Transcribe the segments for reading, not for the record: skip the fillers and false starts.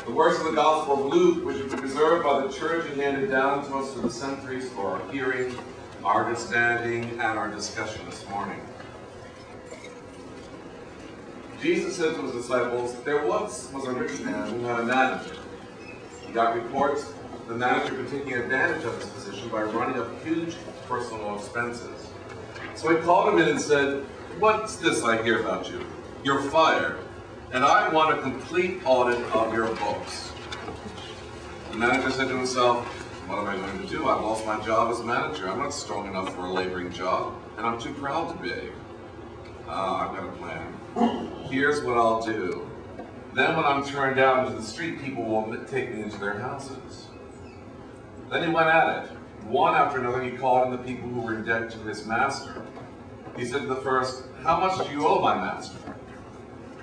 The words of the Gospel of Luke, which have been preserved by the Church and handed down to us through the centuries for our hearing, our understanding, and our discussion this morning. Jesus said to his disciples, "There once was a rich man who had a manager. He got reports of the manager been taking advantage of his position by running up huge personal expenses. So he called him in and said, 'What's this I hear about you? You're fired, and I want a complete audit of your books.' The manager said to himself, 'What am I going to do? I've lost my job as a manager. I'm not strong enough for a laboring job, and I'm too proud to beg. I've got a plan. Here's what I'll do. Then when I'm turned out into the street, people will take me into their houses.' Then he went at it. One after another, he called in the people who were in debt to his master. He said to the first, 'How much do you owe my master?'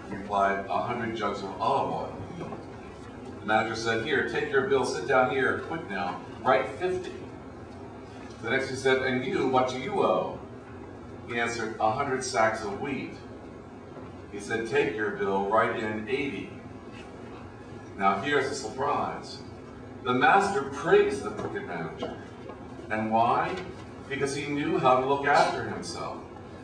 He replied, 100 jugs of olive oil.' The manager said, 'Here, take your bill, sit down here, quick now, write 50. The next he said, 'And you, what do you owe?' He answered, 100 sacks of wheat. He said, 'Take your bill, write in 80. Now here's the surprise. The master praised the crooked manager. And why? Because he knew how to look after himself.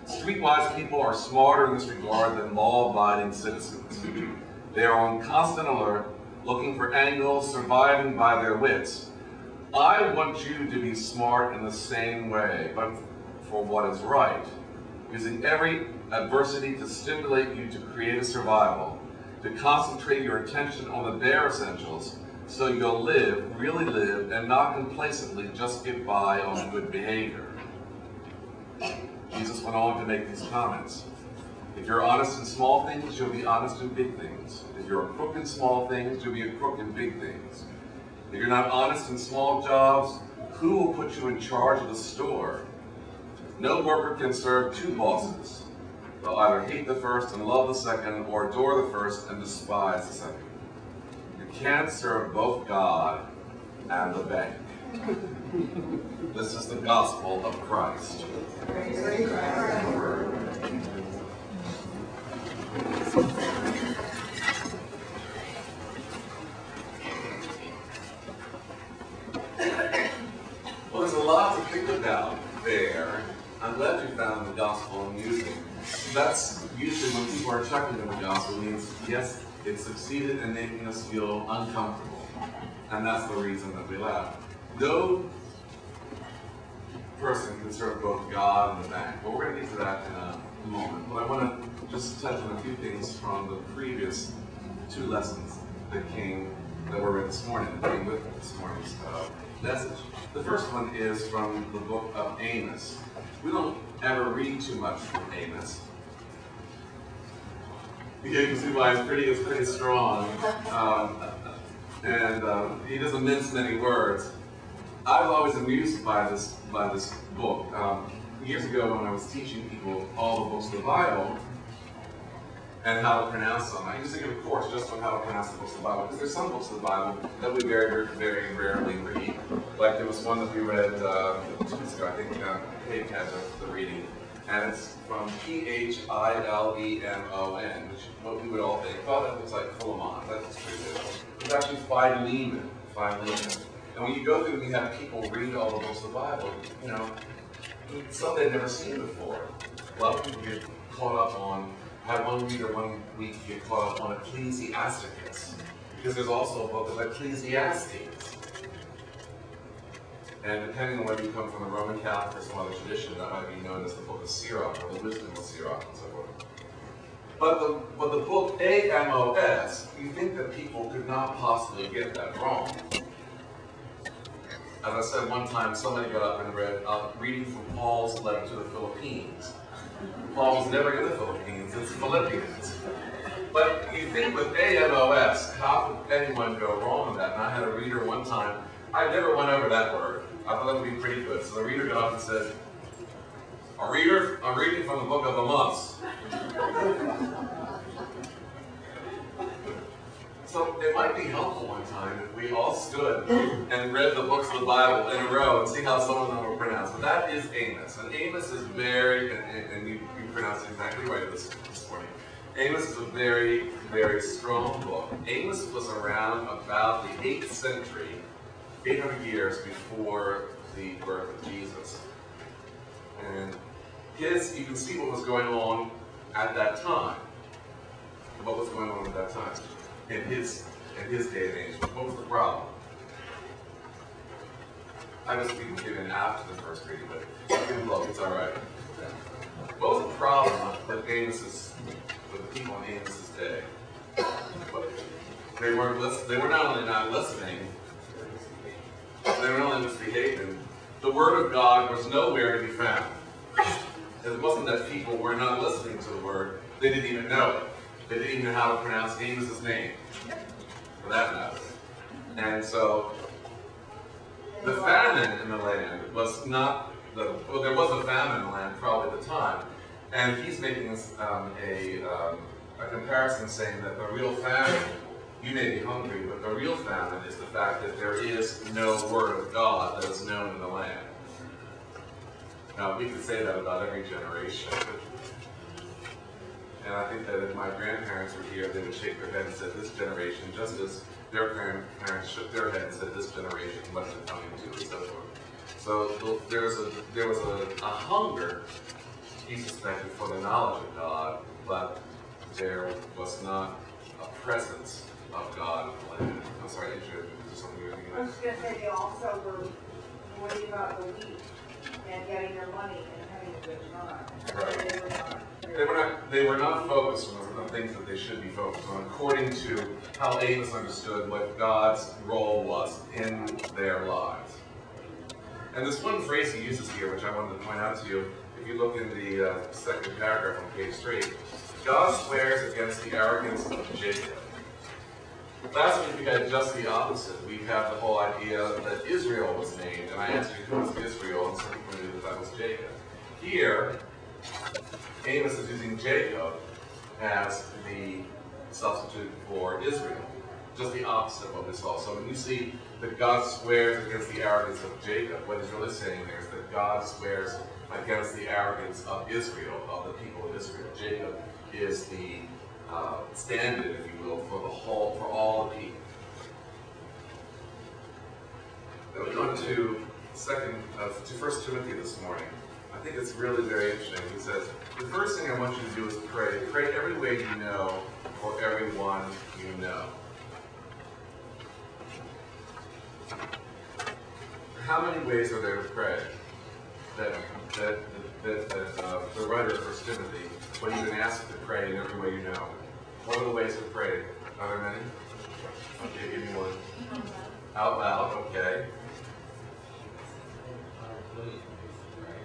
Streetwise people are smarter in this regard than law-abiding citizens. They are on constant alert, looking for angles, surviving by their wits. I want you to be smart in the same way, but for what is right, using every adversity to stimulate you to create a survival, to concentrate your attention on the bare essentials, so you'll live, really live, and not complacently just get by on good behavior.' Jesus went on to make these comments. If you're honest in small things, you'll be honest in big things. If you're a crook in small things, you'll be a crook in big things. If you're not honest in small jobs, who will put you in charge of the store? No worker can serve two bosses. They'll either hate the first and love the second, or adore the first and despise the second. You can't serve both God and the bank." This is the gospel of Christ. Well, there's a lot to think about there. I'm glad you found the gospel amusing. That's usually when people are chuckling at the gospel, means yes, it succeeded in making us feel uncomfortable. And that's the reason that we laugh. No person can serve both God and the bank. But we're going to get to that in a moment. But I want to just touch on a few things from the previous two lessons that were read this morning, that came with this morning's message. The first one is from the book of Amos. We don't ever read too much from Amos. You can see why it's pretty strong. And he doesn't mince many words. I was always amused by this book. Years ago, when I was teaching people all the books of the Bible and how to pronounce them, I used to give a course just on how to pronounce the books of the Bible, because there's some books of the Bible that we very, very rarely read. Like there was one that we read 2 weeks ago, I think Kate had the reading, and it's from Philemon, which what we would all think, oh, that looks like Philemon. That's pretty good. It's actually Philemon. And when you go through and you have people read all the books of the Bible, you know, some they've never seen before. A lot of people get caught up on, I had one reader one week get caught up on Ecclesiasticus, because there's also a book of Ecclesiastes. And depending on whether you come from the Roman Catholic or some other tradition, that might be known as the book of Sirach, or the wisdom of Sirach, and so forth. But the book Amos, you think that people could not possibly get that wrong. As I said one time, somebody got up and read reading from Paul's letter to the Philippines. Paul was never in the Philippines, it's Philippians. But you think with Amos, how could anyone go wrong with that? And I had a reader one time, I never went over that word. I thought that would be pretty good. So the reader got up and said, I'm reading from the book of Amos. So it might be helpful one time if we all stood and read the books of the Bible in a row and see how some of them were pronounced. But that is Amos. And Amos is very, and you pronounced it exactly right this morning. Amos is a very, very strong book. Amos was around about the 8th century, 800 years before the birth of Jesus. And you can see what was going on at that time. What was going on at that time in his day and age. What was the problem? I was speaking to him after the first reading, but you can look, it's all right. What was the problem with the people in Amos's day? They were not only not listening, they were not only misbehaving. The word of God was nowhere to be found. It wasn't that people were not listening to the word, they didn't even know it. They didn't even know how to pronounce Amos's name, for that matter. And so, the famine in the land was not, well, there was a famine in the land probably at the time, and he's making a comparison saying that the real famine, you may be hungry, but the real famine is the fact that there is no word of God that is known in the land. Now, we could say that about every generation. And I think that if my grandparents were here, they would shake their head and say, this generation, just as their grandparents shook their head and said, this generation, what's it coming to, and so forth. So there was a hunger, he suspected, for the knowledge of God, but there was not a presence of God in the land. I'm sorry, is there something you were thinking I was just going to say they also were worried about the weak and getting their money and having a good time. Right. They were not focused on the things that they should be focused on, according to how Amos understood what God's role was in their lives. And this one phrase he uses here, which I wanted to point out to you, if you look in the second paragraph on page 3, God swears against the arrogance of Jacob. Last week we had just the opposite. We have the whole idea that Israel was named, and I asked you who was Israel, and some people knew that was Jacob. Here, Amos is using Jacob as the substitute for Israel. Just the opposite of what we saw. So when you see that God swears against the arrogance of Jacob, what he's really saying there is that God swears against the arrogance of Israel, of the people of Israel. Jacob is the stand-in, if you will, for all the people. Then we go to 1 Timothy this morning. I think it's really very interesting. He says, the first thing I want you to do is pray. Pray every way you know for everyone you know. How many ways are there to pray? That the writer of 1 Timothy, what you've been asked to pray in every way you know. What are the ways to pray? Are there many? Okay, give me one. Out loud, okay.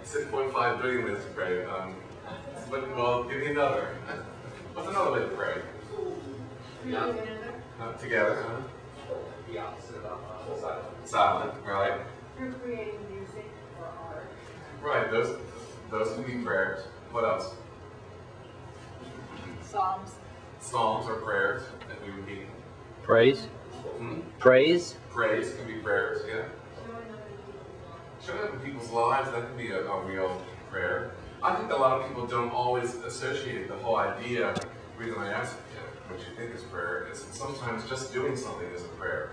6.5 billion ways to pray. Well, give me another. What's another way to pray? Together, huh? The opposite of silent. Silent, right? Through creating music or art. Right, those can be prayers. What else? Psalms. Psalms or prayers that we repeat. Praise. Praise. Praise can be prayers, yeah. Showing up in people's lives, that can be a real prayer. I think a lot of people don't always associate the whole idea. The reason I ask what you think is prayer is that sometimes just doing something is a prayer.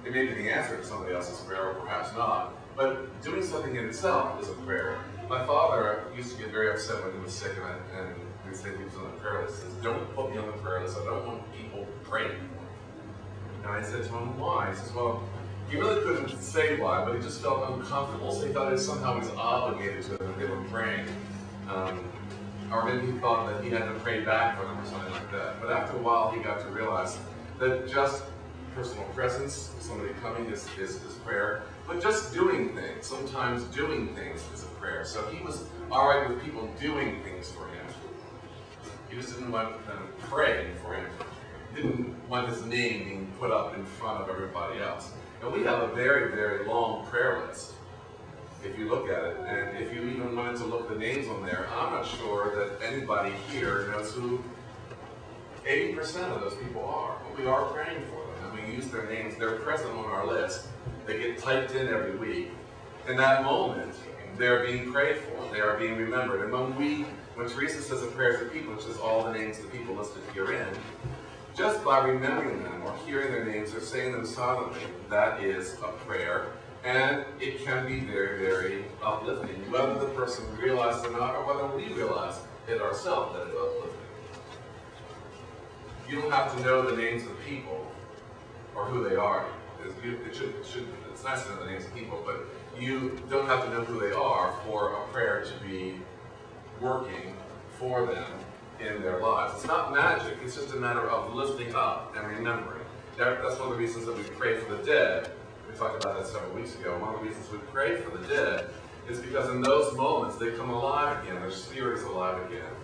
It may be the answer to somebody else's prayer, or perhaps not, but doing something in itself is a prayer. My father used to get very upset when he was sick, and we said he was on the prayer list. He says, don't put me on the prayer list, I don't want people praying. And I said to him, why? He says, well, he really couldn't say why, but he just felt uncomfortable, so he thought it somehow was obligated to them if they were praying. Or maybe he thought that he had to pray back for them or something like that. But after a while, he got to realize that just personal presence, somebody coming is prayer, but just doing things, sometimes doing things is a prayer. So he was all right with people doing things for him. He just didn't want them praying for him. He didn't want his name being put up in front of everybody else. And we have a very, very long prayer list, if you look at it. And if you even wanted to look the names on there, I'm not sure that anybody here knows who 80% of those people are. But we are praying for them, and we use their names. They're present on our list. They get typed in every week. In that moment, they're being prayed for. They are being remembered. And when when Theresa says a prayer to people, which is all the names of the people listed herein, just by remembering them or hearing their names or saying them silently, that is a prayer. And it can be very, very uplifting, whether the person realizes it or not, or whether we realize it ourselves that it's uplifting. You don't have to know the names of people or who they are. It's nice to know the names of people, but you don't have to know who they are for a prayer to be working for them in their lives. It's not magic, it's just a matter of lifting up and remembering. That's one of the reasons that we pray for the dead. We talked about that several weeks ago. One of the reasons we pray for the dead is because in those moments they come alive again, their spirit is alive again.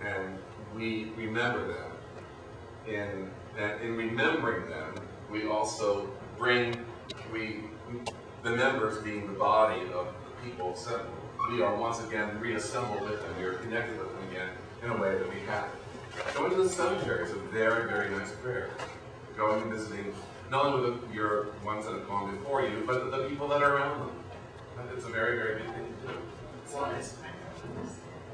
And we remember them. In remembering them, we also bring, the members being the body of the people assembled, we are once again reassembled with them. We are connected with them again in a way that we have. Going to the cemetery is a very, very nice prayer. Going and visiting not only your ones that have gone before you, but the people that are around them. It's a very, very big thing to do. It's nice.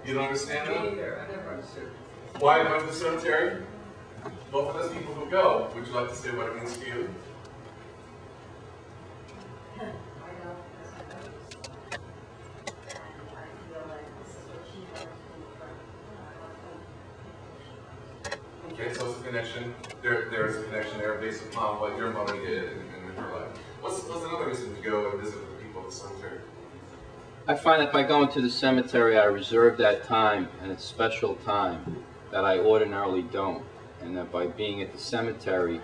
You don't understand that? Me either. I never understood. Why go to the cemetery? Well, for those people who go, would you like to say what it means to you? I know, because I noticed. And I feel like this is what she wanted to do. Okay, so it's a connection. There is a connection there based upon what your mother did in her life. What's another reason to go and visit the people at the cemetery? I find that by going to the cemetery, I reserve that time, and it's special time that I ordinarily don't. And that by being at the cemetery,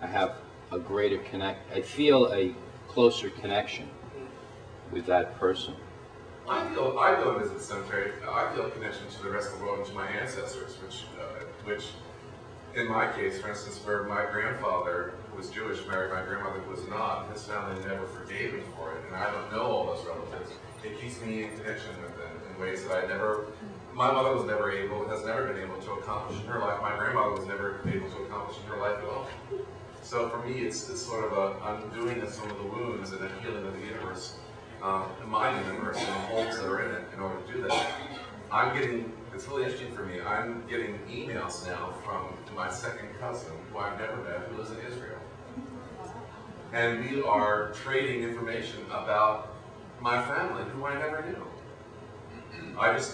I have a greater I feel a closer connection with that person. I go and visit the cemetery. I feel a connection to the rest of the world and to my ancestors, which in my case, for instance, where my grandfather, who was Jewish, married my grandmother who was not, his family never forgave me for it, and I don't know all those relatives. It keeps me in connection with them in ways that I never. My mother was never able, has never been able to accomplish in her life. My grandmother was never able to accomplish in her life at all. So for me, it's sort of a undoing of some of the wounds and a healing of the universe, my universe, and the holes that are in it in order to do that. It's really interesting for me, I'm getting emails now from my second cousin, who I've never met, who lives in Israel. And we are trading information about my family, who I never knew.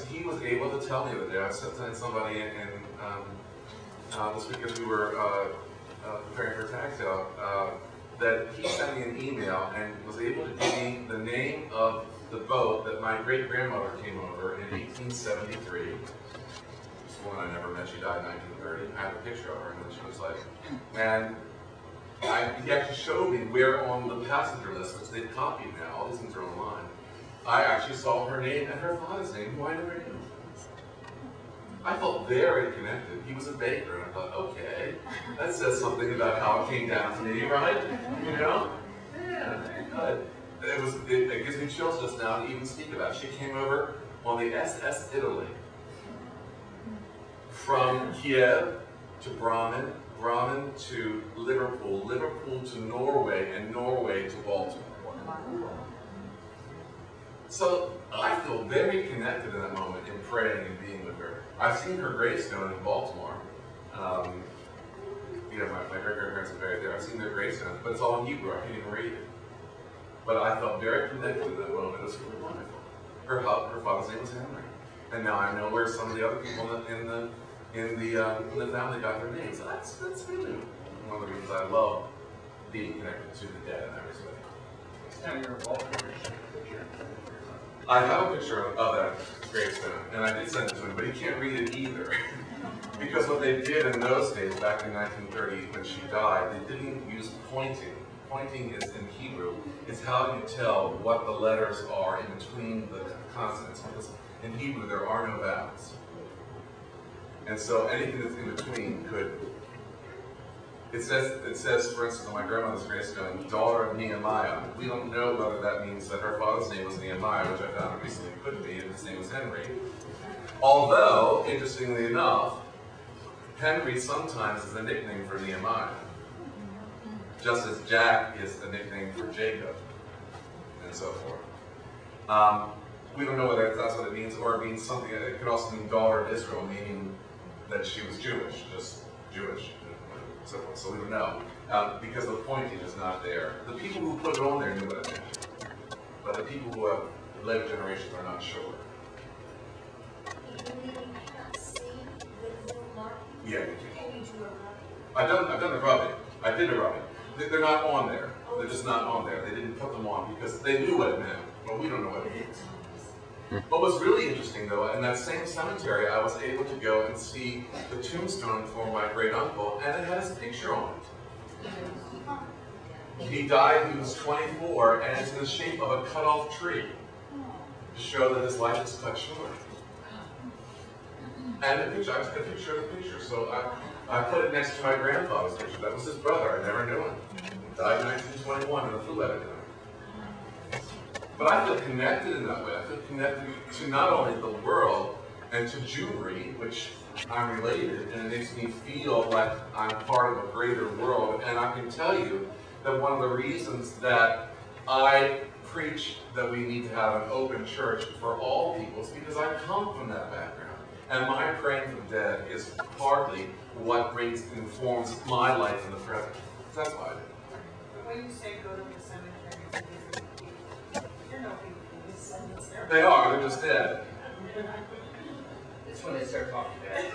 He was able to tell me the other day. I was telling somebody this week as we were preparing for tax sale, that he sent me an email and was able to give me the name of the boat that my great-grandmother came over in 1873. This woman I never met, she died in 1930. I have a picture of her and what she was like. And he actually showed me where on the passenger list, which they've copied now, all these things are online, I actually saw her name and her father's name, who I never knew. I felt very connected. He was a baker, and I thought, okay, that says something about how it came down to me, right? You know? Yeah, good. It gives me chills just now to even speak about it. She came over on the SS Italy from Kiev to Bremen, Bremen to Liverpool, Liverpool to Norway, and Norway to Baltimore. So I feel very connected in that moment in praying and being with her. I've seen her gravestone in Baltimore. My great-grandparents are buried there. I've seen their gravestone, but it's all in Hebrew. I can't even read it. But I felt very connected in that moment. It was really wonderful. Her father's name was Henry, and now I know where some of the other people in the family got their names. So that's really one of the reasons I love being connected to the dead in that respect. And you're involved in your picture. I have a picture of that gravestone, and I did send it to him, but he can't read it either. Because what they did in those days, back in 1930, when she died, they didn't use pointing. Pointing is in Hebrew. It's how you tell what the letters are in between the consonants. Because in Hebrew, there are no vowels. And so anything that's in between could... It says, for instance, on my grandmother's gravestone, daughter of Nehemiah. We don't know whether that means that her father's name was Nehemiah, which I found recently could be, and his name was Henry. Although, interestingly enough, Henry sometimes is a nickname for Nehemiah, just as Jack is a nickname for Jacob, and so forth. we don't know whether that's what it means, or it means something. It could also mean daughter of Israel, meaning that she was Jewish, just Jewish. So we don't know, because the pointing is not there. The people who put it on there knew what it meant, but the people who have later generations are not sure. Yeah, you can. I've done the rubbing. I did the rubbing. They're not on there. They're just not on there. They didn't put them on because they knew what it meant, but we don't know what it means. What was really interesting, though, in that same cemetery, I was able to go and see the tombstone for my great uncle, and it had his picture on it. He died, he was 24, and it's in the shape of a cut-off tree to show that his life is cut short. And the picture, I took a picture of the picture, so I put it next to my grandfather's picture. That was his brother, I never knew him. He died in 1921 in a flu epidemic. But I feel connected in that way. I feel connected to not only the world and to Jewry, which I'm related, and it makes me feel like I'm part of a greater world. And I can tell you that one of the reasons that I preach that we need to have an open church for all people is because I come from that background. And my praying for the dead is partly what informs my life in the present. That's why I do. When you say go to the cemetery, you're no people in the cemetery. They are, they're just dead. It's when they start talking bad.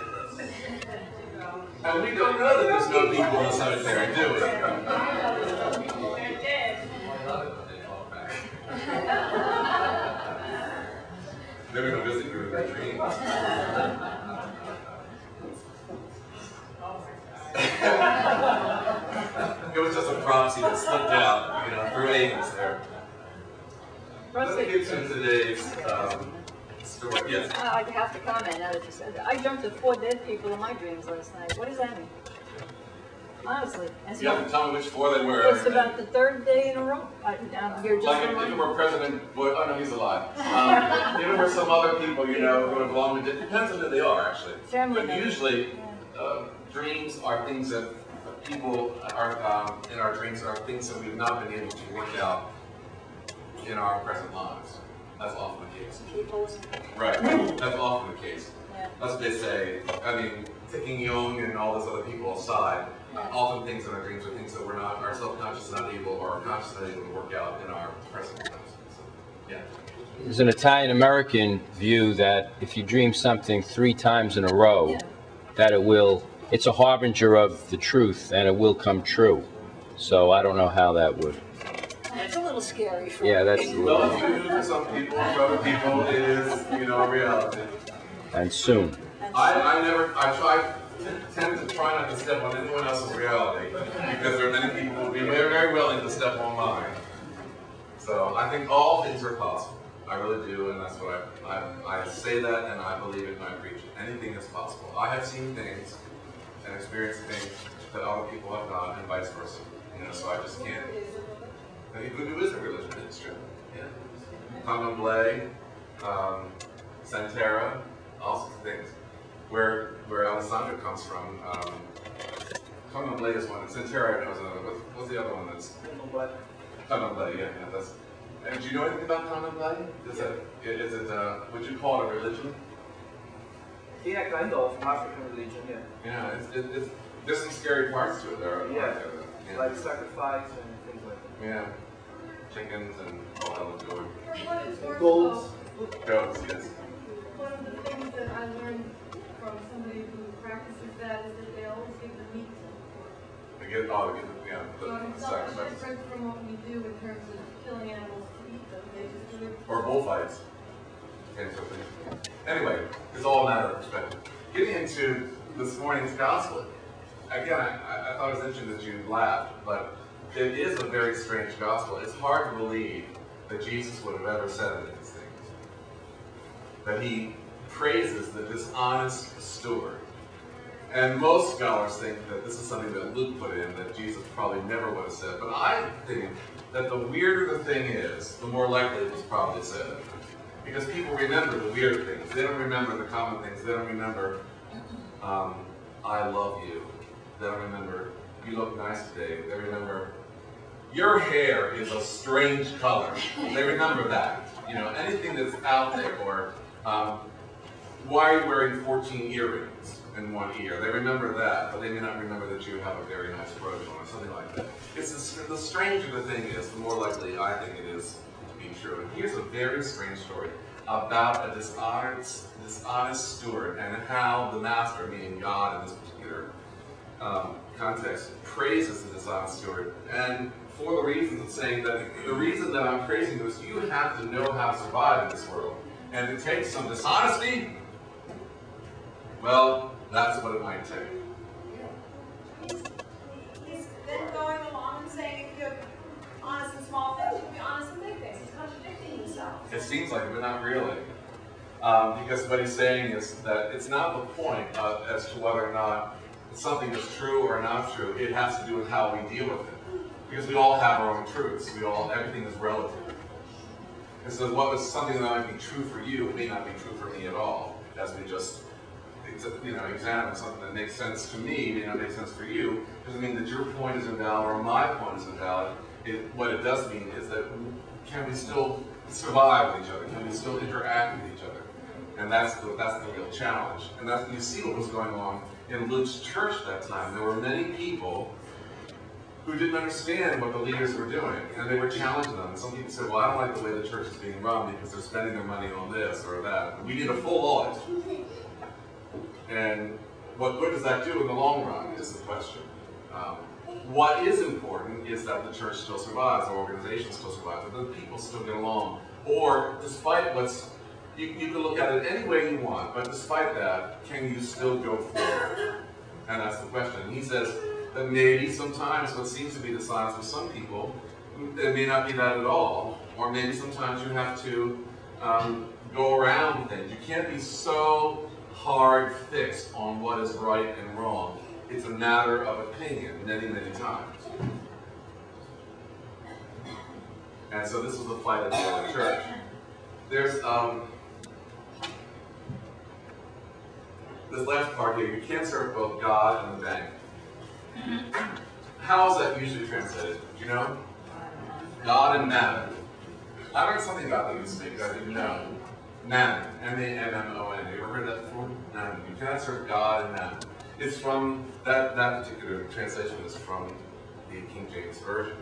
And we don't know that there's no people in the cemetery, do we? They're dead. I love it when they talk back. They're going to visit you in their dreams. It was just a prophecy that slipped out, through Amos there. Let's get to today's story. Yes. I have to comment now that you said that. I jumped at 4 dead people in my dreams last night. What does that mean? Honestly. You have to tell me which 4 they were. It's about the 3rd day in a row. You're just like if it were President Bush, oh no, he's alive. If it were some other people, who have belonged to, it depends on who they are, actually. Family but usually, dreams are things that people are, in our dreams are things that we've not been able to work out in our present lives. That's often the case. Right, that's often the case. Yeah. That's what they say. I mean, taking Jung and all those other people aside, often things in our dreams are things that we're not, our self-conscious is not able, or our conscious is not able to work out in our present lives. So, yeah. There's an Italian-American view that if you dream something 3 times in a row, that it's a harbinger of the truth, and it will come true. So I don't know how that would. That's a little scary for Yeah, that's a little. Well, it's for some people, for other people, it is, reality. And soon. I tend to try not to step on anyone else's reality, because there are many people who will be very, very willing to step on mine. So I think all things are possible. I really do, and that's what I say that, and I believe it, and I preach it. Anything is possible. I have seen things and experienced things that other people have not, and vice versa. So I just can't. I think voodoo is a religion. It's true. Yeah. Candomblé, Santeria, all sorts of things. Where Alessandro comes from, Candomblé is one. Santeria knows another. What's the other one that's? Candomblé, yeah. That's. And do you know anything about Candomblé? Would you call it a religion? Yeah, kind of. African religion, yeah. Yeah, there's some scary parts to it. Like sacrifice and things like that. Yeah, chickens and all that would go. Goats. Goats, yes. One of the things that I learned from somebody who practices that is that they always give the meat to the pork. They get the So it's sacrifice. different from what we do in terms of killing animals to eat them. They just do it. Or bullfights. Anyway, it's all a matter of perspective. Getting into this morning's gospel, again, I thought it was interesting that you laughed, but it is a very strange gospel. It's hard to believe that Jesus would have ever said any of these things. That he praises the dishonest steward. And most scholars think that this is something that Luke put in that Jesus probably never would have said. But I think that the weirder the thing is, the more likely it was probably said. Because people remember the weird things. They don't remember the common things. They don't remember, I love you. They don't remember, you look nice today. They remember, your hair is a strange color. They remember that. You know, anything that's out there, or why are you wearing 14 earrings in one ear? They remember that, but they may not remember that you have a very nice brooch on, or something like that. It's the stranger the thing is, the more likely I think it is to be true. And here's a very strange story about a dishonest steward, and how the master, meaning God in this particular context, praises the dishonest steward. And for the reason of saying that the reason that I'm praising you is you have to know how to survive in this world. And it takes some dishonesty. Well, that's what it might take. He's then going along and saying if you're honest in small things, you can be honest in big things. He's contradicting himself. It seems like it, but not really. Because what he's saying is that it's not the point as to whether or not something is true or not true. It has to do with how we deal with it. Because we all have our own truths. Everything is relative. And so what was something that might be true for you may not be true for me at all. As we just examine something that makes sense to me may not make sense for you. Doesn't mean that your point is invalid or my point is invalid. What it does mean is that can we still survive with each other? Can we still interact with each other? And that's the real challenge. And that's, you see what was going on in Luke's church that time. There were many people who didn't understand what the leaders were doing, and they were challenging them. And some people said, well, I don't like the way the church is being run because they're spending their money on this or that. We need a full audit. And what good does that do in the long run is the question. What is important is that the church still survives, the organization still survives, that the people still get along. Or despite you can look at it any way you want, but despite that, can you still go forward? And that's the question. And he says that maybe sometimes what seems to be dishonest with some people, it may not be that at all. Or maybe sometimes you have to go around things. You can't be so hard fixed on what is right and wrong. It's a matter of opinion many, many times. And so this was the fight of the early church. There's this last part here, you can't serve both God and the bank. How is that usually translated? Do you know? God and mammon. I learned something about that this week that I didn't know. Mammon. M-A-M-M-O-N. Have you ever heard that before? Mammon. You cannot serve God and mammon. It's from, that particular translation is from the King James Version.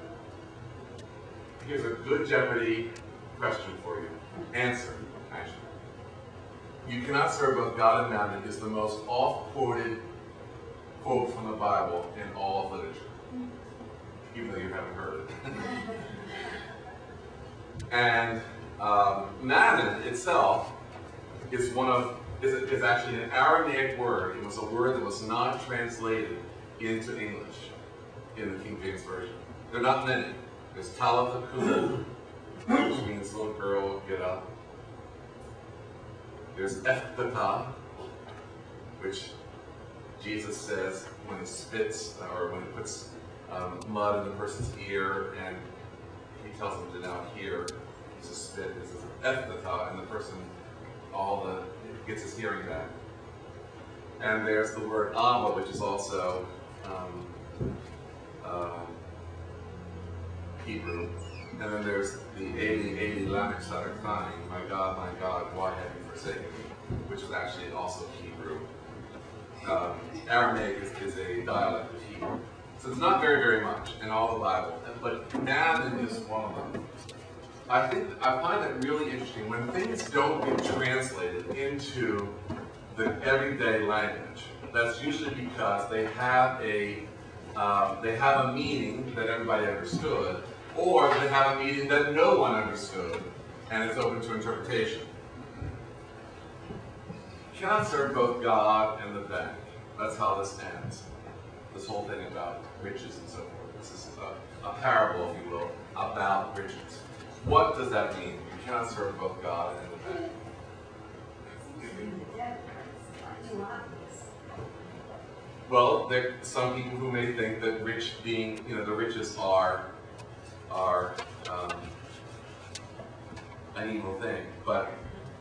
Here's a good Jeopardy question for you. Answer, actually. You cannot serve both God and mammon is the most oft-quoted quote from the Bible in all of literature. Even though you haven't heard it. And mammon itself is is actually an Aramaic word. It was a word that was not translated into English in the King James Version. There are not many. There's Talitha Kum, which means little girl, get up. There's Ephphatha, which Jesus says when he spits or when he puts mud in the person's ear and he tells them to now hear, he's a spit. This is Ephphatha, and the person gets his hearing back. And there's the word Abba, which is also Hebrew. And then there's the Eli Lamech Sabachthani, my God, why have you forsaken me? Which is actually also Hebrew. Aramaic is a dialect of Hebrew. So it's not very, very much in all the Bible, but mammon is one of them. I find it really interesting when things don't get translated into the everyday language. That's usually because they have a meaning that everybody understood, or they have a meaning that no one understood, and it's open to interpretation. You cannot serve both God and the bank. That's how this ends. This whole thing about riches and so forth. This is a parable, if you will, about riches. What does that mean? You cannot serve both God and the bank. Well, there are some people who may think that the riches are an evil thing, but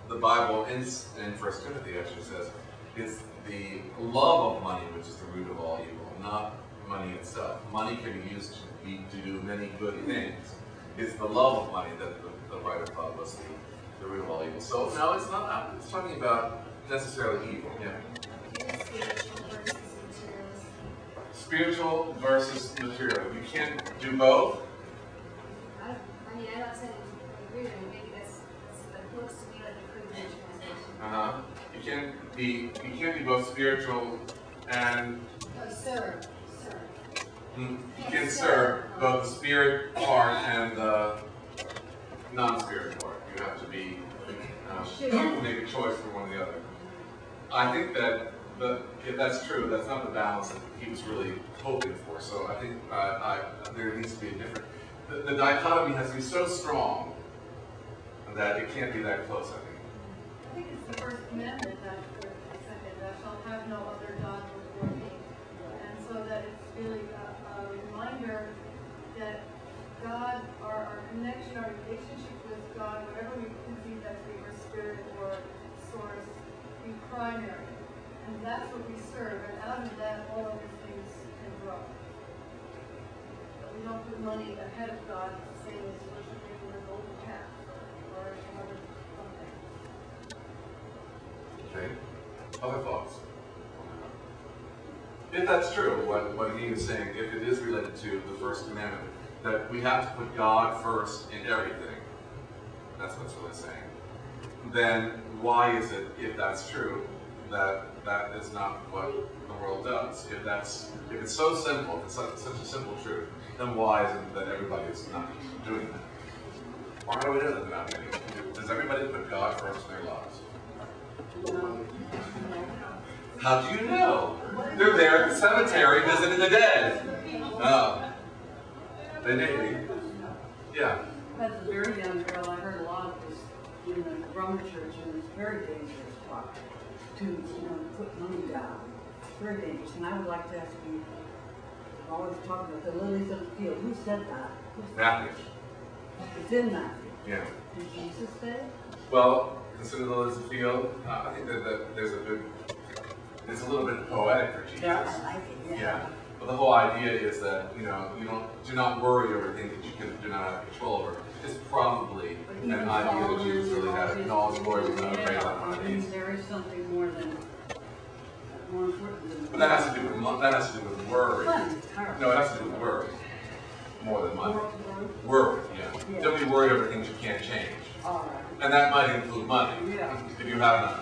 the Bible in 1 Timothy actually says it's the love of money which is the root of all evil, not money itself. Money can be used to do many good things. It's the love of money that the writer thought was the root of all evil. So no, it's not. It's talking about necessarily evil. Yeah. Spiritual versus material. You can't do both. I mean, I'm not saying I agree with you. Maybe that's but it looks to me like a pretty good translation. You can't be both spiritual and Oh, sir. you can serve both the spirit part and the non-spirit part. You have to be make a choice for one or the other. I think that if that's true, that's not the balance that he was really hoping for. So I think there needs to be a different. The dichotomy has to be so strong that it can't be that close. I think it's the first commandment that thou shalt have no other God before me. And so that it's really a reminder that God, our connection, our relationship with God, whatever we conceive that to be, or spirit or source, be primary. And that's what we serve, and out of that all other things can grow. But we don't put money ahead of God, the same as worshiping the golden calf or another something. Okay. Other thoughts? If that's true, what he is saying, if it is related to the first commandment, that we have to put God first in everything, that's what it's really saying, then why is it, if that's true, that is not what the world does? If it's so simple, if it's such a simple truth, then why is it that everybody is not doing that? Or how do we know that they're not doing it? Does everybody put God first in their lives? How do you know? They're there at the cemetery visiting the dead. Oh. They may be. Yeah. As a very young girl, I heard a lot of this in the Roman church, and it's very dangerous talk to, put money down. It's very dangerous, and I would like to ask you, always talk about the lilies of the field. Who said that? Matthew. It's in Matthew. Yeah. Did Jesus say? Well, consider the lilies of the field. I think that there's a good. It's a little bit poetic for Jesus. Yeah, I like it. Yeah. But the whole idea is that you do not worry over things that you do not have control over. It's probably an idea that Jesus really had. In all his glory, was not afraid of one of these. There is something more important than. But that has to do with worry. No, it has to do with worry more than money. Worry, yeah. Don't be worried over things you can't change. All right. And that might include money. Yeah. If you have none,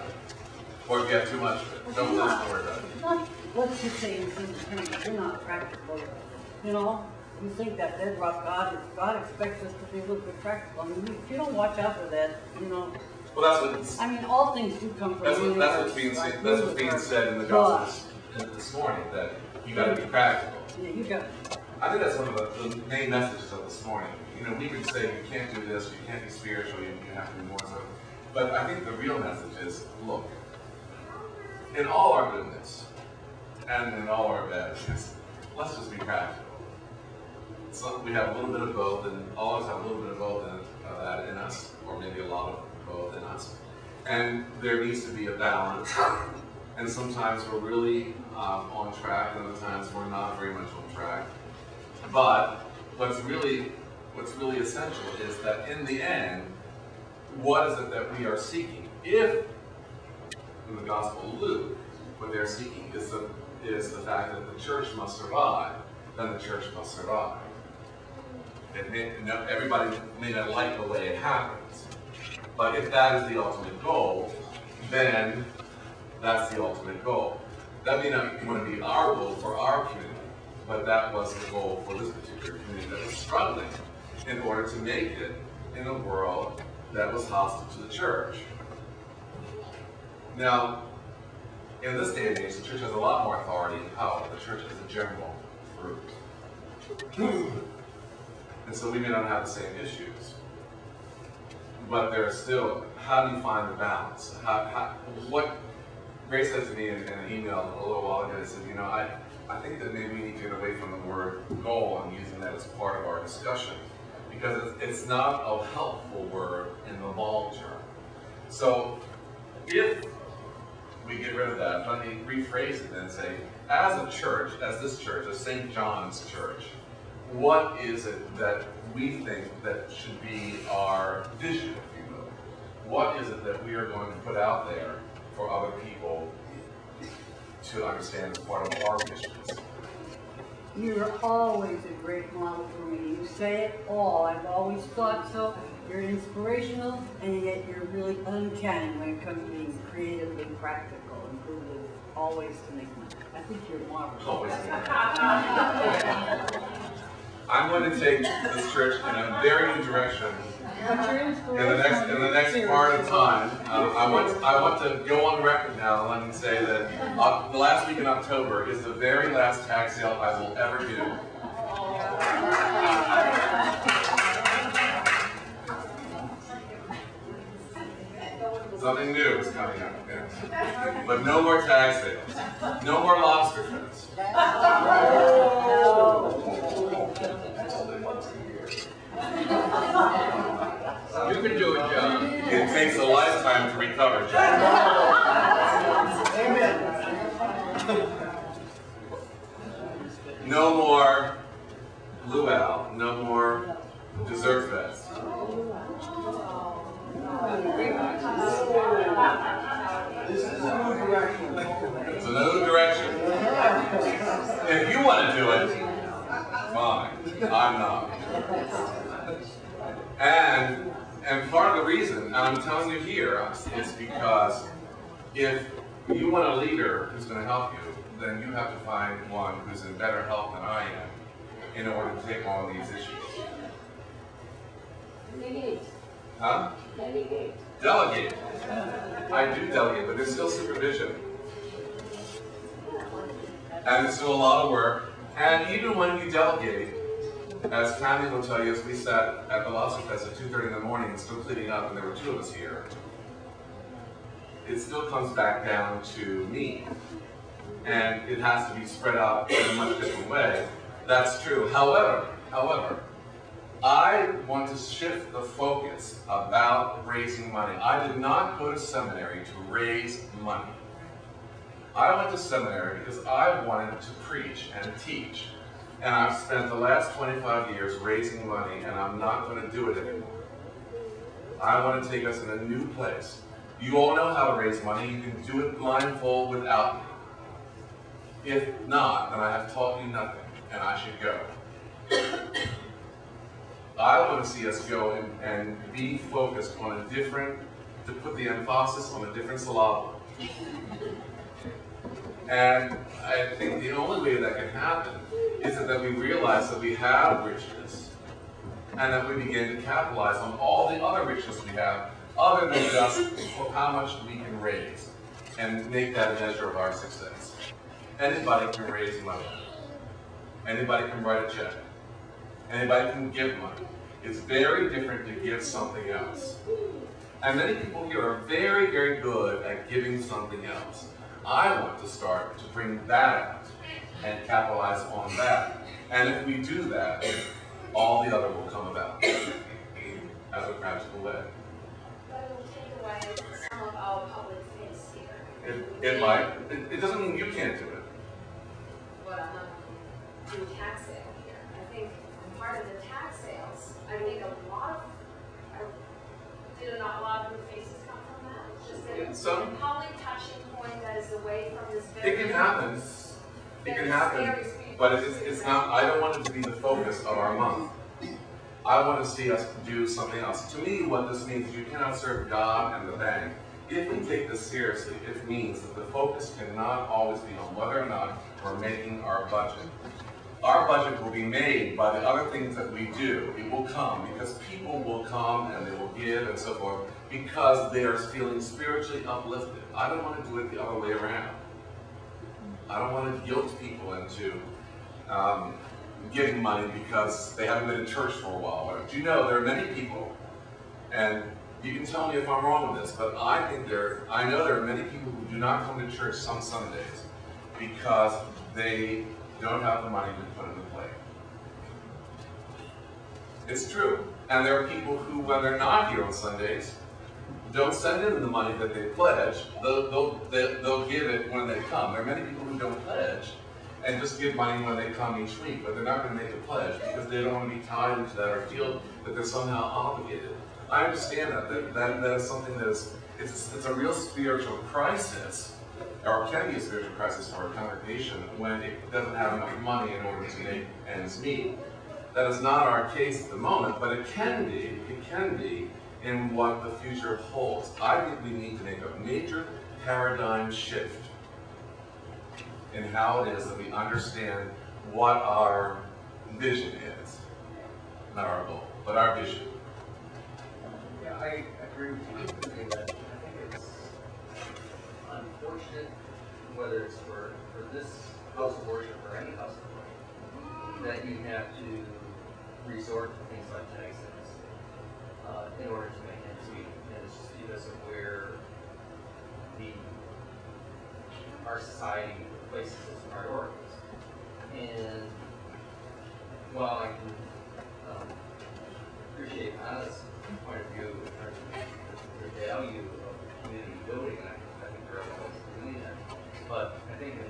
or if you have too much of it. Don't worry about it. Let's just say in simple terms, you're not practical. You think that bedrock God expects us to be a little bit practical. I mean, if you don't watch out for that, Well, that's what it's. I mean, all things do come from the That's what's being said in the Gospels this morning, that you got to be practical. Yeah, you got. I think that's one of the main messages of this morning. We could say you can't do this, you can't be spiritual, you have to be more so. But I think the real message is, look, in all our goodness and in all our badness, let's just be practical. So we have a little bit of both, and all of us have a little bit of both that in us, or maybe a lot of both in us. And there needs to be a balance. And sometimes we're really on track, and other times we're not very much on track. But what's really essential is that in the end, what is it that we are seeking? If in the Gospel of Luke, what they're seeking is the fact that the church must survive, then the church must survive. Everybody may not like the way it happens, but if that is the ultimate goal, then that's the ultimate goal. That may not want to be our goal for our community, but that was the goal for this particular community that was struggling in order to make it in a world that was hostile to the church. Now, in this day and age, the church has a lot more authority and power. The church is a general group. And so we may not have the same issues. But there's still, how do you find the balance? What Grace said to me in an email a little while ago, she said, I think that maybe we need to get away from the word goal and using that as part of our discussion, because it's not a helpful word in the long term. So if we get rid of that, let me rephrase it and say, as a church, as this church, as St. John's Church, what is it that we think that should be our vision, if you will? what is it that we are going to put out there for other people to understand as part of our missions? You're always a great model for me. You say it all. I've always thought so. You're inspirational, and yet you're really uncanny when it comes to being creatively practical and good always to make money. I think you're marvelous. Always. I'm going to take this church in a very new direction. In the next part of time. I want to go on record now and say that the last week in October is the very last tag sale I will ever do. Something new is coming up, yes. But no more tag sales. No more lobster trips. You can do it, John. It takes a lifetime to recover, John. No more luau. No more dessert fest. It's a new direction. If you want to do it, fine. I'm not. And part of the reason, and I'm telling you here, is because if you want a leader who's going to help you, then you have to find one who's in better health than I am in order to take on these issues. Delegate. Huh? Delegate. Delegate. I do delegate, but there's still supervision. And it's still a lot of work. And even when you delegate, as Tammy will tell you, as we sat at the Lobster Fest at 2:30 in the morning and still cleaning up, and there were 2 of us here, it still comes back down to me. And it has to be spread out in a much different way. That's true. However, I want to shift the focus about raising money. I did not go to seminary to raise money. I went to seminary because I wanted to preach and teach. And I've spent the last 25 years raising money, and I'm not going to do it anymore. I want to take us in a new place. You all know how to raise money. You can do it blindfold without me. If not, then I have taught you nothing, and I should go. I want to see us go and be focused on a different, to put the emphasis on a different syllable. And I think the only way that can happen is that we realize that we have riches and that we begin to capitalize on all the other riches we have other than just how much we can raise and make that a measure of our success. Anybody can raise money. Anybody can write a check. Anybody can give money. It's very different to give something else. And many people here are very, very good at giving something else. I want to start to bring that out and capitalize on that. And if we do that, all the other will come about as a practical way. But it will take away some of our public face here. It might. It doesn't mean you can't do it. What I'm not doing tax sale here. I think part of the tax sales, I think a lot of good faces come from that. It's just that it's a public touching point that is away from this very... It can happen. It can happen. But it's not, I don't want it to be the focus of our month. I want to see us do something else. To me, what this means is you cannot serve God and the bank. If we take this seriously, it means that the focus cannot always be on whether or not we're making our budget. Our budget will be made by the other things that we do. It will come because people will come and they will give and so forth because they are feeling spiritually uplifted. I don't want to do it the other way around. I don't want to guilt people into giving money because they haven't been in church for a while. But you know, there are many people, and you can tell me if I'm wrong with this, but I know there are many people who do not come to church some Sundays because they don't have the money to put in the plate. It's true. And there are people who, when they're not here on Sundays, don't send in the money that they pledge. They'll give it when they come. There are many people who don't pledge and just give money when they come each week, but they're not going to make a pledge because they don't want to be tied into that or feel that they're somehow obligated. I understand that is something that is, it's a real spiritual crisis, or can be a spiritual crisis for a congregation when it doesn't have enough money in order to make ends meet. That is not our case at the moment, but it can be in what the future holds. I think we need to make a major paradigm shift in how it is that we understand what our vision is. Not our goal, but our vision. Yeah, I agree with you completely that I think it's unfortunate, whether it's for this house of worship or any house of worship, that you have to resort to things like Jennings in order to make ends meet. And it's just because of where our society places its priorities. And while I can appreciate Anna's point of view in terms of the value of community building, and I think there are ways of doing that, but I think in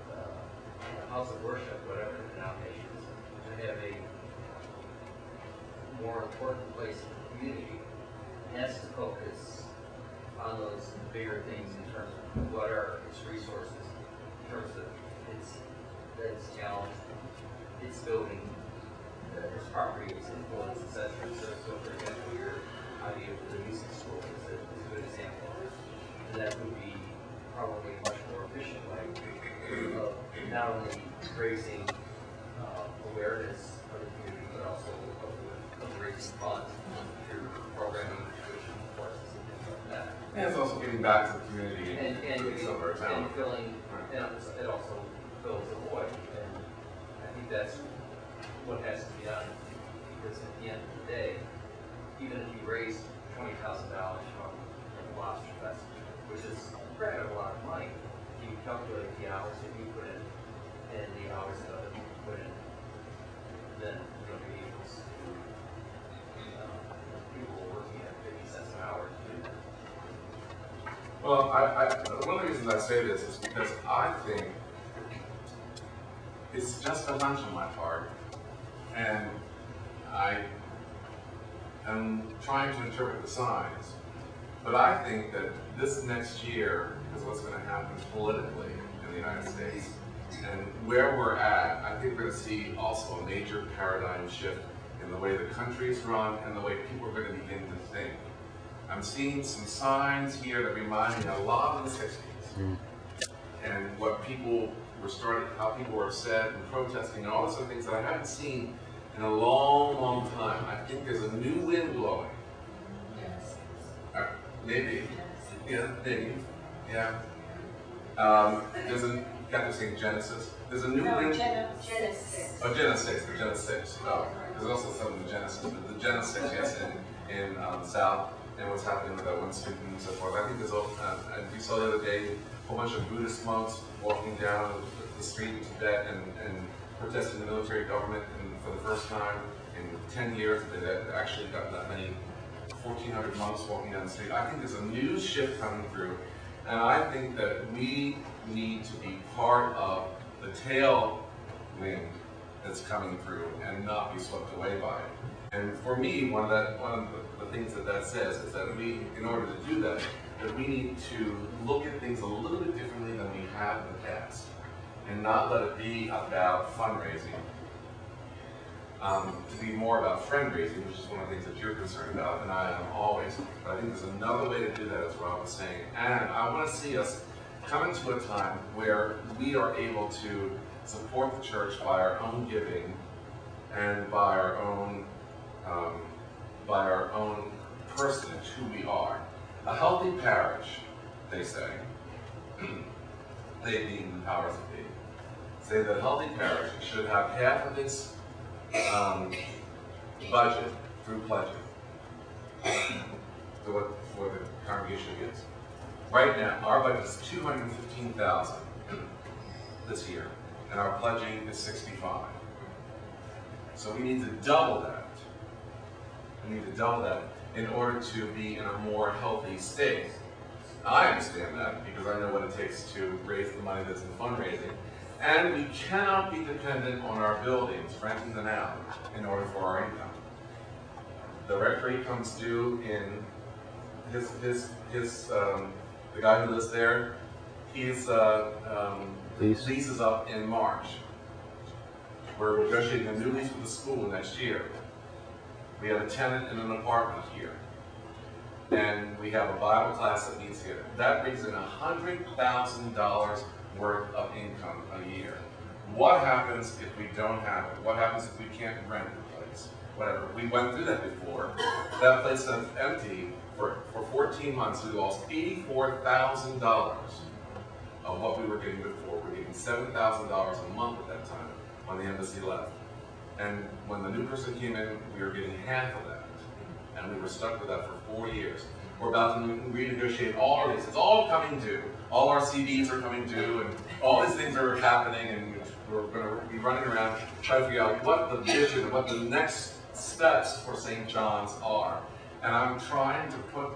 a house of worship, whatever the denomination is, to have a more important place in the community has to focus on those bigger things in terms of what are its resources, in terms of its talent, its building, its property, its influence, etc. So for example, your idea of the music school is a good example. And that would be probably a much more efficient way of not only raising awareness of the community, but also of raising funds through programming, tuition, courses, and things like that. And it's also getting back to the community And filling, Right. and it also fills a void. And I think that's what has to be done, because at the end of the day, even if you raise $20,000 from the Lobster Fest, which is granted a lot of money, you calculate the hours that you put in and the hours that other people put in, then you'll be able to people working at 50 cents an hour to do that. Well, one of the reasons I say this is because I think it's just a hunch on my part, and I am trying to interpret the signs, but I think that this next year is what's going to happen politically in the United States, and where we're at, I think we're going to see also a major paradigm shift in the way the country is run and the way people are going to begin to think. I'm seeing some signs here that remind me a lot of the 60s, and what people were starting, how people were upset and protesting and all those other things that I haven't seen in a long, long time. I think there's a new wind blowing. Maybe. Yeah, maybe. Yeah. There's a, got this thing, Genesis. There's a new wind. Genesis. Oh, Genesis, the Genesis. Oh, there's also some of the Genesis, but the Genesis, yes, in the South, and what's happening with that one student and so forth. I think there's you saw the other day a whole bunch of Buddhist monks walking down the street in Tibet and protesting the military government, and for the first time in 10 years, they've actually got that many 1,400 monks walking down the street. I think there's a new shift coming through, and I think that we need to be part of the tailwind that's coming through and not be swept away by it. And for me, one of the things that says is that we, in order to do that, that we need to look at things a little bit differently than we have in the past, and not let it be about fundraising, to be more about friend-raising, which is one of the things that you're concerned about, and I am always. But I think there's another way to do that, as Rob was saying. And I want to see us come into a time where we are able to support the church by our own giving and by our own personage, who we are. A healthy parish, they say, they being the powers that be, say that a healthy parish should have half of its budget through pledging to what the congregation gets. Right now, our budget is $215,000 this year, and our pledging is $65,000. So we need to double that. We need to double that in order to be in a more healthy state. I understand that because I know what it takes to raise the money that's in fundraising. And we cannot be dependent on our buildings, renting them out, in order for our income. The directory comes due in the guy who lives there, his lease is up in March. We're negotiating a new lease with the school next year. We have a tenant in an apartment here. And we have a Bible class that meets here. That brings in $100,000 worth of income a year. What happens if we don't have it? What happens if we can't rent the place? Whatever. We went through that before. That place is empty for 14 months. We lost $84,000 of what we were getting before. We were getting $7,000 a month at that time when the embassy left. And when the new person came in, we were getting half of that. And we were stuck with that for 4 years. We're about to renegotiate all our leases. It's all coming due. All our CDs are coming due, and all these things are happening, and we're going to be running around trying to figure out what the vision, what the next steps for St. John's are. And I'm trying to put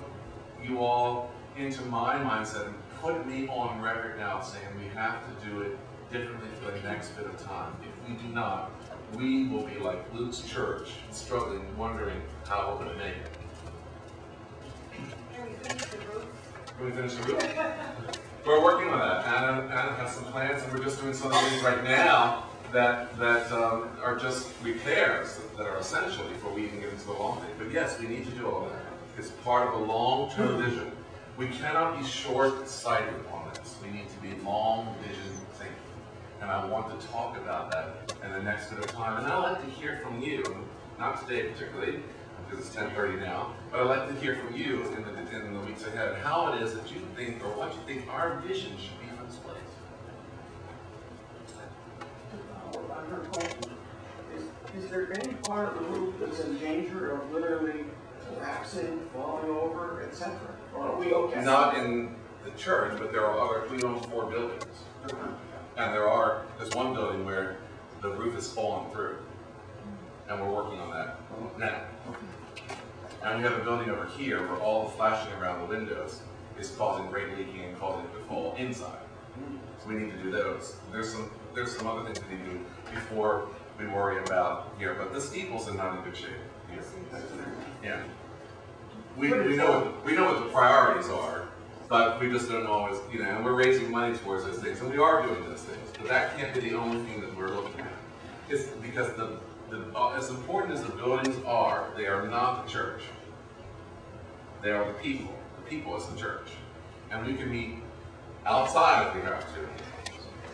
you all into my mindset and put me on record now saying we have to do it differently for the next bit of time. If we do not, we will be like Luke's church, struggling, wondering how we're going to make it. Can we finish the roof? Can we finish the roof? We're working on that. Anna has some plans, and we're just doing some things right now that are just repairs that are essential before we even get into the long thing. But yes, we need to do all that. It's part of a long-term vision. We cannot be short-sighted on this. We need to be long vision thinking. And I want to talk about that in the next bit of time. And I'd like to hear from you, not today particularly, because it's 10:30 now, but I'd like to hear from you in the weeks ahead, how it is that you think, or what you think our vision should be for this place. I've got a question. Is there any part of the roof that's in danger of literally collapsing, falling over, etc.? Or are we okay? Not in the church, but there are other, we own 4 buildings. And there's one building where the roof has fallen through. And we're working on that now. And we have a building over here where all the flashing around the windows is causing great leaking and causing it to fall inside. So we need to do those. There's some other things we need to do before we worry about here. But the steeples are not in good shape here. Yeah. We know what the priorities are, but we just don't always, and we're raising money towards those things, and we are doing those things. But that can't be the only thing that we're looking at. It's because as important as the buildings are, they are not the church. They are the people. The people is the church. And we can meet outside if we have to,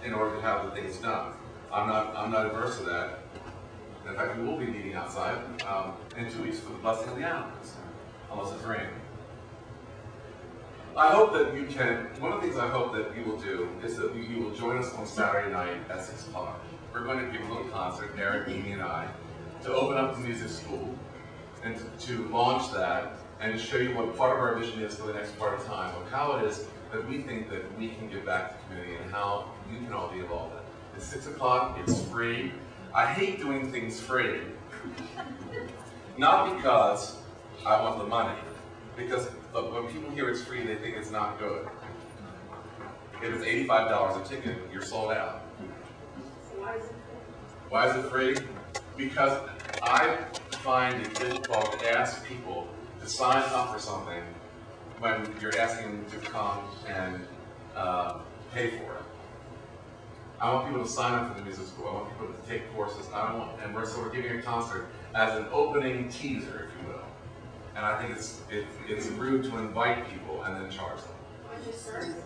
in order to have the things done. I'm not averse to that. In fact, we will be meeting outside in 2 weeks for the blessing of the animals, unless it's raining. I hope that you can, one of the things I hope that you will do is that you will join us on Saturday night at 6 o'clock. We're going to give a little concert, Derek, Mimi, and I, to open up the music school and to launch that and to show you what part of our vision is for the next part of time, of how it is that we think that we can give back to the community and how you can all be involved in it. It's 6 o'clock, it's free. I hate doing things free. Not because I want the money, because when people hear it's free, they think it's not good. If it's $85 a ticket, you're sold out. Why is it free? Why is it free? Because I find it difficult to ask people to sign up for something when you're asking them to come and pay for it. I want people to sign up for the music school. I want people to take courses. And we're giving a concert as an opening teaser, if you will. And I think it's rude to invite people and then charge them. Why'd you start it?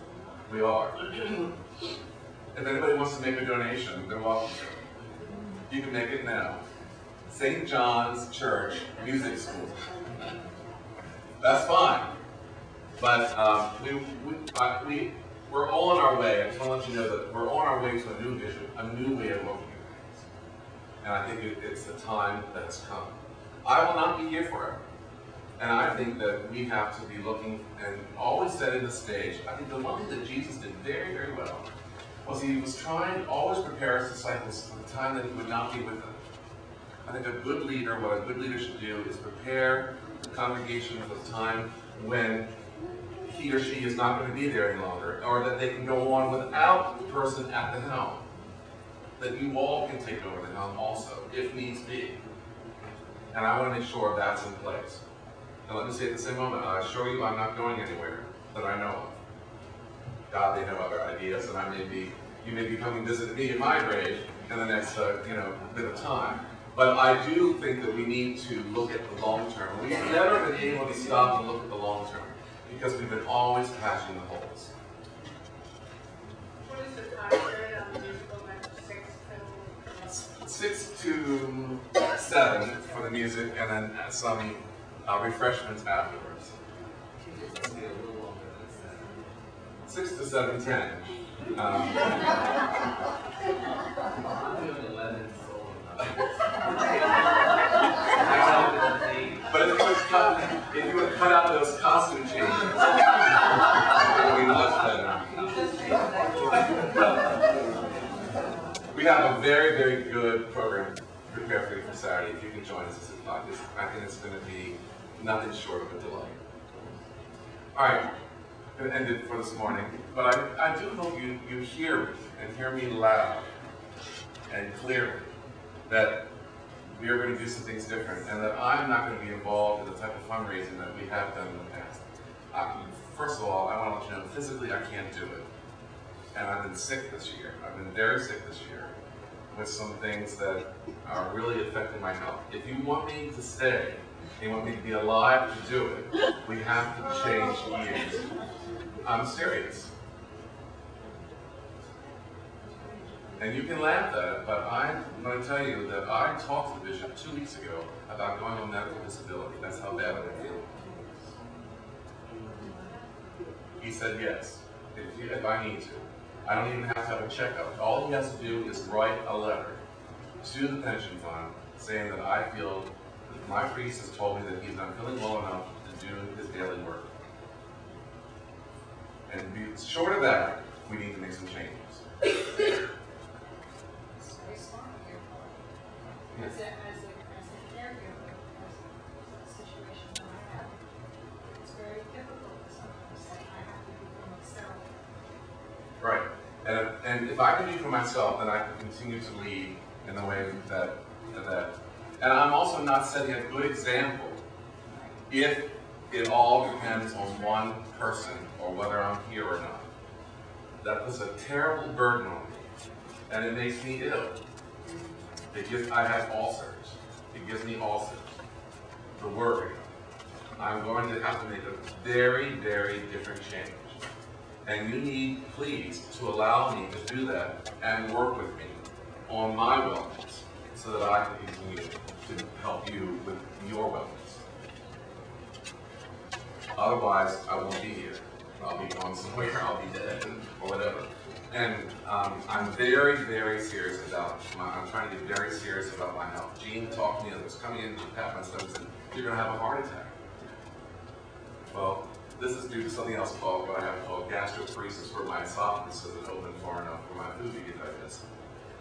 We are. If anybody wants to make a donation, they're welcome to. You can make it now. St. John's Church Music School. That's fine. But we're all on our way. I just want to let you know that we're on our way to a new vision, a new way of looking at things. And I think it's the time that has come. I will not be here forever. And I think that we have to be looking and always setting the stage. I think the one thing that Jesus did very, very well was he was trying to always prepare his disciples for the time that he would not be with them. I think a good leader, what a good leader should do is prepare the congregation for the time when he or she is not going to be there any longer, or that they can go on without the person at the helm. That you all can take over the helm also, if needs be. And I want to make sure that's in place. And let me say at the same moment, I assure you I'm not going anywhere that I know of. God may have other ideas, and you may be coming to visit me in my grave in the next bit of time. But I do think that we need to look at the long term. We've never been able to stop and look at the long term because we've been always patching the holes. What is the time period on the musical then? 6 to 7 for the music, and then some refreshments afterwards. 6 to 7:10. But if you would cut out those costume changes, it would be much better. We have a very, very good program prepared for you for Saturday. If you can join us at 6 o'clock, I think it's going to be nothing short of a delight. All right, I'm going to end it for this morning, but I do hope you hear me and hear me loud and clearly that we are going to do some things different, and that I'm not going to be involved in the type of fundraising that we have done in the past. First of all, I want to let you know, physically I can't do it. And I've been sick this year. I've been very sick this year with some things that are really affecting my health. If you want me to stay, and you want me to be alive to do it, we have to change gears. I'm serious. And you can laugh at it, but I'm going to tell you that I talked to the bishop 2 weeks ago about going on medical disability. That's how bad I feel. He said yes, if I need to. I don't even have to have a checkup. All he has to do is write a letter to the pension fund saying that I feel that my priest has told me that he's not feeling well enough to do his daily work. And short of that, we need to make some changes. It's very smart of your part. As a caregiver, as a situation that I have, it's very difficult for someone to say, I have to do for myself. Right. And if I can do for myself, then I can continue to lead in the way that. And I'm also not setting a good example if it all depends on one person or whether I'm here or not. That puts a terrible burden on me, and it makes me ill. I have ulcers. It gives me ulcers. The worry. I'm going to have to make a very, very different change. And you need, please, to allow me to do that and work with me on my wellness so that I can continue to help you with your wellness. Otherwise, I won't be here. I'll be going somewhere, I'll be dead, or whatever. And I'm very, very serious about I'm trying to get very serious about my health. Jean talked to me, I was coming in, she pat my stomach and said, you're going to have a heart attack. Well, this is due to something else called what I have called gastroparesis, where my esophagus isn't open far enough for my food to get digested.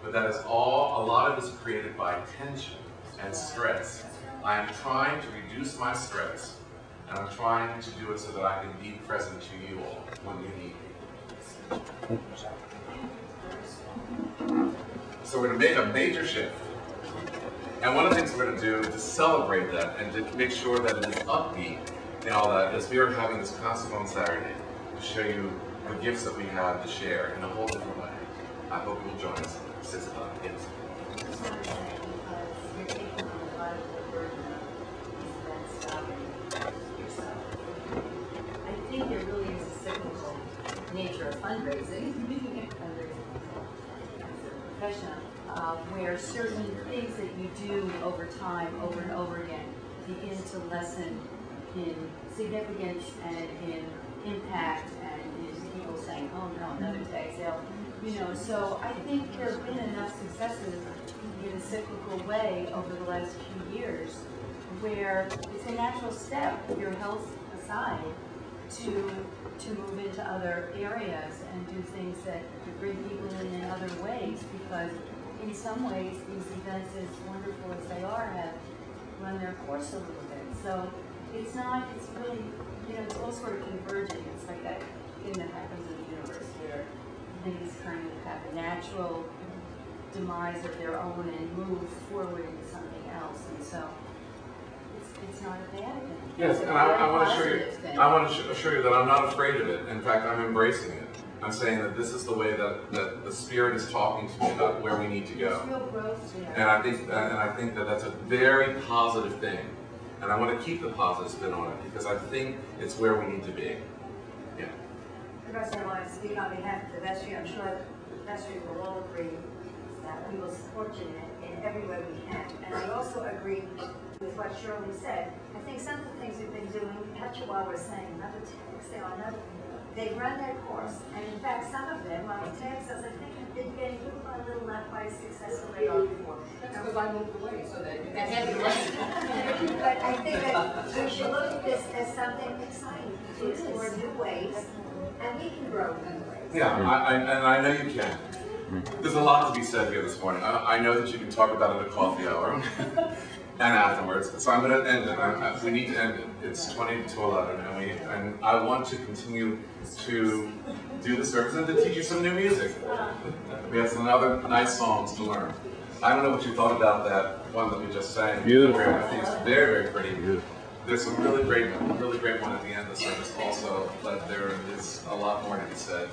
But that is all, a lot of it is created by tension and stress. I am trying to reduce my stress, and I'm trying to do it so that I can be present to you all when you need me. So we're going to make a major shift. And one of the things we're going to do to celebrate that and to make sure that it is upbeat and all that is we are having this concert on Saturday to show you the gifts that we have to share in a whole different way. I hope you will join us at 6 o'clock. Yes. I think there really is a cyclical nature of fundraising, as a profession, where certain things that you do over time, over and over again, begin to lessen in significance and in impact and in people saying, oh no, another tag sale. So I think there have been enough successes in a cyclical way over the last few years where it's a natural step, your health aside, to move into other areas and do things that bring people in other ways, because in some ways these events, as wonderful as they are, have run their course a little bit. So it's really, it's all sort of converging. It's like that thing that happens in the universe where things kind of have a natural demise of their own and move forward into something else. And so not a bad thing. Yes, and I want to assure you, assure you that I'm not afraid of it. In fact, I'm embracing it. I'm saying that this is the way that the Spirit is talking to me about where we need to go. Real growth there. And I think that that's a very positive thing. And I want to keep the positive spin on it because I think it's where we need to be. Yeah. Professor, I want to speak on behalf of the vestry. I'm sure the vestry will all agree that we will support you in every way we can. And I also agree with what Shirley said. I think some of the things we've been doing, Petuwa was saying, another text, they run their course. And in fact, some of them, like text, as I think, have been getting little by little, not quite as successful as they are before. That's because I moved away, so that you That's it. But I think that we should look at this as something exciting to explore new ways, and we can grow in new ways. Yeah, and I know you can. There's a lot to be said here this morning. I know that you can talk about it at coffee hour and afterwards. So I'm going to end it. We need to end it. It's 20 to 11, and I want to continue to do the service and to teach you some new music. We have some other nice songs to learn. I don't know what you thought about that one that we just sang. Beautiful. I think it's very, very pretty. Beautiful. There's some really great one at the end of the service also, but there is a lot more to be said.